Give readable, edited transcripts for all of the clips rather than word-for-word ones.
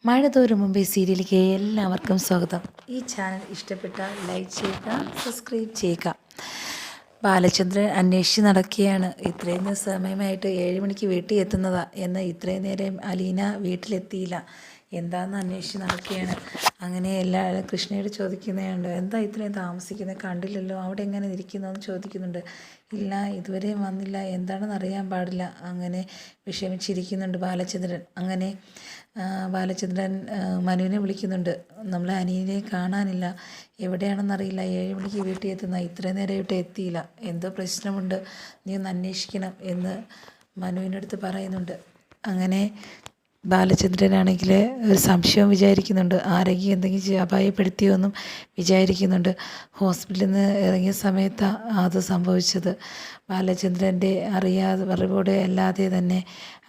മഴ തോരും മുമ്പേ സീരിയലിലേക്ക് എല്ലാവർക്കും സ്വാഗതം. ഈ ചാനൽ ഇഷ്ടപ്പെട്ടാൽ ലൈക്ക് ചെയ്യുക, സബ്സ്ക്രൈബ് ചെയ്യുക. ബാലചന്ദ്രൻ അന്വേഷിച്ച് നടക്കുകയാണ്. ഇത്രയും സമയമായിട്ട് 7 മണിക്ക് വീട്ടിൽ എത്തുന്നതാ എന്ന് ഇത്രയും നേരം അലീന വീട്ടിലെത്തിയില്ല. എന്താണെന്ന് അന്വേഷിച്ച് നടക്കുകയാണ്. അങ്ങനെ എല്ലാവരും കൃഷ്ണയോട് ചോദിക്കുന്നതുണ്ട്, എന്താ ഇത്രയും താമസിക്കുന്നത്, കണ്ടില്ലല്ലോ, അവിടെ എങ്ങനെ ഇരിക്കുന്നു എന്ന് ചോദിക്കുന്നുണ്ട്. ഇല്ല, ഇതുവരെയും വന്നില്ല, എന്താണെന്ന് അറിയാൻ പാടില്ല. അങ്ങനെ വിഷമിച്ചിരിക്കുന്നുണ്ട് ബാലചന്ദ്രൻ. അങ്ങനെ ബാലചന്ദ്രൻ മനുവിനെ വിളിക്കുന്നുണ്ട്. നമ്മളെ അനിയനെ കാണാനില്ല, എവിടെയാണെന്നറിയില്ല, 7 മണിക്ക് വീട്ടിൽ എത്തുന്ന, ഇത്രയും നേരമായിട്ട് എത്തിയില്ല, എന്തോ പ്രശ്നമുണ്ട്, നീ ഒന്ന് അന്വേഷിക്കണം എന്ന് മനുവിനടുത്ത് പറയുന്നുണ്ട്. അങ്ങനെ ബാലചന്ദ്രനാണെങ്കിൽ ഒരു സംശയം വിചാരിക്കുന്നുണ്ട്, ആരെങ്കിലും എന്തെങ്കിലും അപായപ്പെടുത്തിയോ എന്നും വിചാരിക്കുന്നുണ്ട്. ഹോസ്പിറ്റലിൽ നിന്ന് ഇറങ്ങിയ സമയത്താണ് അത് സംഭവിച്ചത്. ബാലചന്ദ്രൻ്റെ അറിവോടെ അല്ലാതെ തന്നെ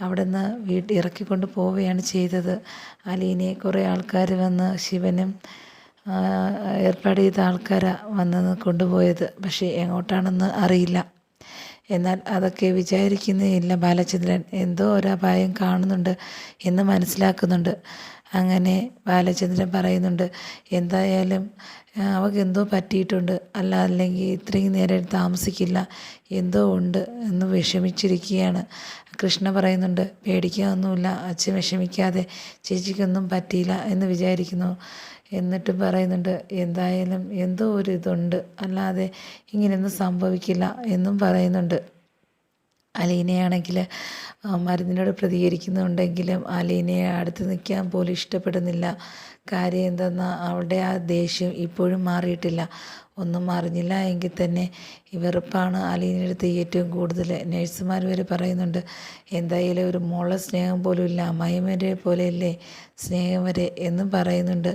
അവിടെ നിന്ന് ഇറക്കിക്കൊണ്ട് പോവുകയാണ് ചെയ്തത്. അലീനയെ കുറേ ആൾക്കാർ വന്ന്, ശിവനും ഏർപ്പാട് ചെയ്ത ആൾക്കാരാണ് വന്ന് കൊണ്ടുപോയത്. പക്ഷേ എങ്ങോട്ടാണെന്ന് അറിയില്ല. എന്നാൽ അതൊക്കെ വിചാരിക്കുന്നില്ല ബാലചന്ദ്രൻ. എന്തോ ഒരു അപായം കാണുന്നുണ്ട് എന്ന് മനസ്സിലാക്കുന്നുണ്ട്. അങ്ങനെ ബാലചന്ദ്രൻ പറയുന്നുണ്ട്, എന്തായാലും അവൾക്ക് എന്തോ പറ്റിയിട്ടുണ്ട്, അല്ലെങ്കിൽ ഇത്രയും നേരം താമസിക്കില്ല, എന്തോ ഉണ്ട് എന്ന് വിഷമിച്ചിരിക്കുകയാണ്. കൃഷ്ണ പറയുന്നുണ്ട്, പേടിക്കാനൊന്നുമില്ല, അച്ഛൻ വിഷമിക്കാതെ, ചേച്ചിക്കൊന്നും പറ്റിയില്ല എന്ന് വിചാരിക്കുന്നു. എന്നിട്ട് പറയുന്നുണ്ട്, എന്തായാലും എന്തോ ഒരു ഇതുണ്ട്, അല്ലാതെ ഇങ്ങനെയൊന്നും സംഭവിക്കില്ല എന്നും പറയുന്നുണ്ട്. അലീനയാണെങ്കിൽ മരുന്നിനോട് പ്രതികരിക്കുന്നുണ്ടെങ്കിലും അലീനയെ അടുത്ത് നിൽക്കാൻ പോലും ഇഷ്ടപ്പെടുന്നില്ല. കാര്യം എന്തെന്നാൽ അവളുടെ ആ ദേഷ്യം ഇപ്പോഴും മാറിയിട്ടില്ല. ഒന്നും അറിഞ്ഞില്ല എങ്കിൽ തന്നെ വെറുപ്പാണ് അലീനയുടെ അടുത്ത് ഏറ്റവും കൂടുതൽ. നഴ്സുമാർ വരെ പറയുന്നുണ്ട്, എന്തായാലും ഒരു മോളെ സ്നേഹം പോലും ഇല്ല, അമ്മായിമാരെ പോലെയല്ലേ സ്നേഹം വരെ എന്നും പറയുന്നുണ്ട്.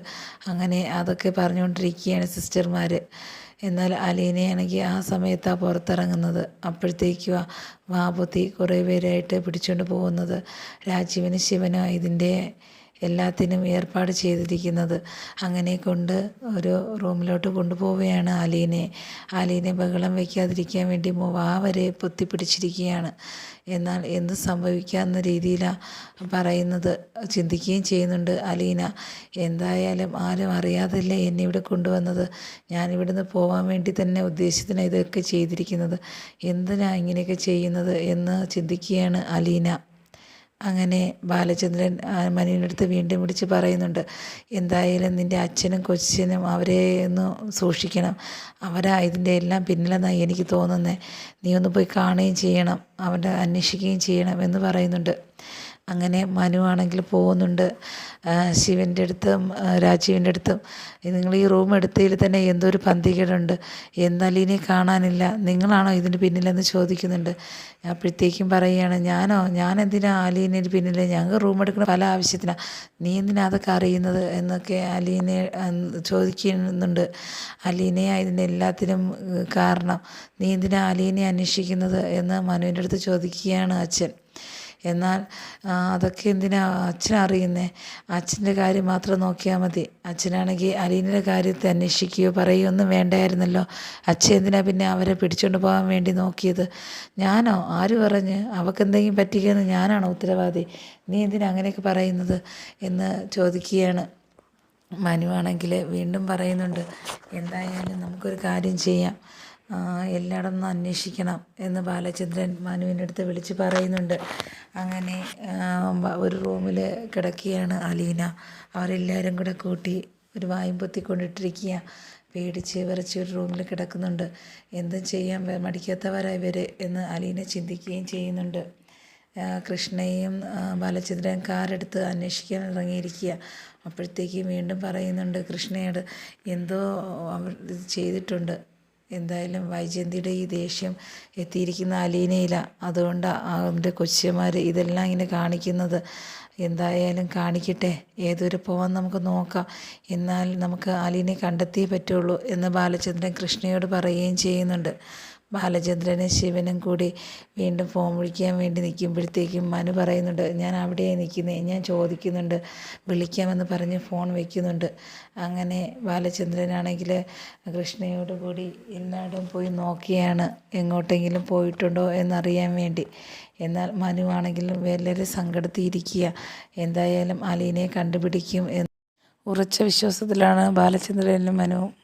അങ്ങനെ അതൊക്കെ പറഞ്ഞുകൊണ്ടിരിക്കുകയാണ് സിസ്റ്റർമാർ. എന്നാൽ അലീനയാണെങ്കിൽ ആ സമയത്താണ് പുറത്തിറങ്ങുന്നത്. അപ്പോഴത്തേക്കും വാപുത്തി കുറേ പേരായിട്ട് പിടിച്ചുകൊണ്ട് പോകുന്നത്. രാജീവനും ശിവനും ഇതിൻ്റെ എല്ലാത്തിനും ഏർപ്പാട് ചെയ്തിരിക്കുന്നത്. അങ്ങനെ കൊണ്ട് ഒരു റൂമിലോട്ട് കൊണ്ടുപോവുകയാണ് അലീനെ ബഹളം വയ്ക്കാതിരിക്കാൻ വേണ്ടി വരെ പൊത്തിപ്പിടിച്ചിരിക്കുകയാണ്. എന്നാൽ എന്ത് സംഭവിക്കാവുന്ന രീതിയിലാണ് പറയുന്നത്, ചിന്തിക്കുകയും ചെയ്യുന്നുണ്ട് അലീന. എന്തായാലും ആരും അറിയാതല്ലേ എന്നെ ഇവിടെ കൊണ്ടുവന്നത്, ഞാനിവിടുന്ന് പോകാൻ വേണ്ടി തന്നെ ഉദ്ദേശത്തിനാണ് ഇതൊക്കെ ചെയ്തിരിക്കുന്നത്, എന്തിനാ ഇങ്ങനെയൊക്കെ ചെയ്യുന്നത് എന്ന് ചിന്തിക്കുകയാണ് അലീന. അങ്ങനെ ബാലചന്ദ്രൻ മനുവിനടുത്ത് വീണ്ടും വിളിച്ച് പറയുന്നുണ്ട്, എന്തായാലും നിൻ്റെ അച്ഛനും കൊച്ചിനും അവരെ ഒന്ന് സൂക്ഷിക്കണം, അവരാ ഇതിൻ്റെ എല്ലാം പിന്നിലെന്നാണ് എനിക്ക് തോന്നുന്നത്, നീ ഒന്ന് പോയി കാണുകയും ചെയ്യണം, അവൻ്റെ അന്വേഷിക്കുകയും ചെയ്യണം എന്ന് പറയുന്നുണ്ട്. അങ്ങനെ മനു ആണെങ്കിൽ പോകുന്നുണ്ട് ശിവൻ്റെ അടുത്തും രാജീവിൻ്റെ അടുത്തും. നിങ്ങൾ ഈ റൂം എടുത്തതിൽ തന്നെ എന്തോ ഒരു പന്തികേടുണ്ട്, അലീനെ കാണാനില്ല, നിങ്ങളാണോ ഇതിന് പിന്നിലെന്ന് ചോദിക്കുന്നുണ്ട്. അപ്പോഴത്തേക്കും പറയുകയാണ്, ഞാൻ എന്തിനാ അലീനയുടെ പിന്നിൽ, ഞങ്ങൾ റൂം എടുക്കുന്ന പല ആവശ്യത്തിനാണ്, നീ എന്തിനാ അതൊക്കെ അറിയുന്നത് എന്നൊക്കെ അലീനെ ചോദിക്കുന്നുണ്ട്. അലീനയാ ഇതിൻ്റെ എല്ലാത്തിനും കാരണം, നീ എന്തിനാ അലീനെ അന്വേഷിക്കുന്നത് എന്ന് മനുവിൻ്റെ അടുത്ത് ചോദിക്കുകയാണ് അച്ഛൻ. എന്നാൽ അതൊക്കെ എന്തിനാ അച്ഛൻ അറിയുന്നത്, അച്ഛൻ്റെ കാര്യം മാത്രം നോക്കിയാൽ മതി, അച്ഛനാണെങ്കിൽ അലീനയുടെ കാര്യത്തെ അന്വേഷിക്കുകയോ പറയുകയോ ഒന്നും വേണ്ടായിരുന്നല്ലോ, അച്ഛൻ എന്തിനാ പിന്നെ അവരെ പിടിച്ചുകൊണ്ട് പോകാൻ വേണ്ടി നോക്കിയത്, ഞാനോ, ആര് പറഞ്ഞ്, അവൾക്ക് എന്തെങ്കിലും പറ്റിയെന്ന് ഞാനാണോ ഉത്തരവാദി, നീ എന്തിനാ അങ്ങനെയൊക്കെ പറയുന്നത് എന്ന് ചോദിക്കുകയാണ്. മനുവാണെങ്കിൽ വീണ്ടും പറയുന്നുണ്ട്, എന്തായാലും നമുക്കൊരു കാര്യം ചെയ്യാം, എല്ലായിടം ഒന്ന് അന്വേഷിക്കണം എന്ന് ബാലചന്ദ്രൻ മനുവിൻ്റെ അടുത്ത് വിളിച്ച് പറയുന്നുണ്ട്. അങ്ങനെ ഒരു റൂമിൽ കിടക്കുകയാണ് അലീന. അവരെല്ലാവരും കൂടെ കൂട്ടി ഒരു വായും പൊത്തിക്കൊണ്ടിട്ടിരിക്കുക, പേടിച്ച് വിറച്ച് ഒരു റൂമിൽ കിടക്കുന്നുണ്ട്. എന്തും ചെയ്യാൻ മടിക്കാത്തവരായി ഇവർ എന്ന് അലീന ചിന്തിക്കുകയും ചെയ്യുന്നുണ്ട്. കൃഷ്ണയും ബാലചന്ദ്രൻ കാറെടുത്ത് അന്വേഷിക്കാൻ ഇറങ്ങിയിരിക്കുക. അപ്പോഴത്തേക്ക് വീണ്ടും പറയുന്നുണ്ട് കൃഷ്ണയോട്, എന്തോ അവർ ഇത് ചെയ്തിട്ടുണ്ട്, എന്തായാലും വൈജയന്തിയുടെ ഈ ദേഷ്യം എത്തിയിരിക്കുന്ന അലീനയിലാണ്, അതുകൊണ്ട് അവൻ്റെ കൊച്ചുമാർ ഇതെല്ലാം ഇങ്ങനെ കാണിക്കുന്നത്, എന്തായാലും കാണിക്കട്ടെ, ഏതൊരു പോകാൻ നമുക്ക് നോക്കാം, എന്നാൽ നമുക്ക് അലീനെ കണ്ടെത്തിയേ പറ്റുള്ളൂ എന്ന് ബാലചന്ദ്രൻ കൃഷ്ണയോട് പറയുകയും ചെയ്യുന്നുണ്ട്. ബാലചന്ദ്രനും ശിവനും കൂടി വീണ്ടും ഫോൺ വിളിക്കാൻ വേണ്ടി നിൽക്കുമ്പോഴത്തേക്കും മനു പറയുന്നുണ്ട്, ഞാൻ അവിടെയാണ് നിൽക്കുന്നത്, ഞാൻ ചോദിക്കുന്നുണ്ട്, വിളിക്കാമെന്ന് പറഞ്ഞ് ഫോൺ വയ്ക്കുന്നുണ്ട്. അങ്ങനെ ബാലചന്ദ്രനാണെങ്കിൽ കൃഷ്ണയോട് കൂടി എല്ലായിടും പോയി നോക്കിയാണ് എങ്ങോട്ടെങ്കിലും പോയിട്ടുണ്ടോ എന്നറിയാൻ വേണ്ടി. എന്നാൽ മനു ആണെങ്കിലും വളരെ സങ്കടത്തിയിരിക്കുക. എന്തായാലും അലീനയെ കണ്ടുപിടിക്കും എന്ന് ഉറച്ച വിശ്വാസത്തിലാണ് ബാലചന്ദ്രനും മനുവും.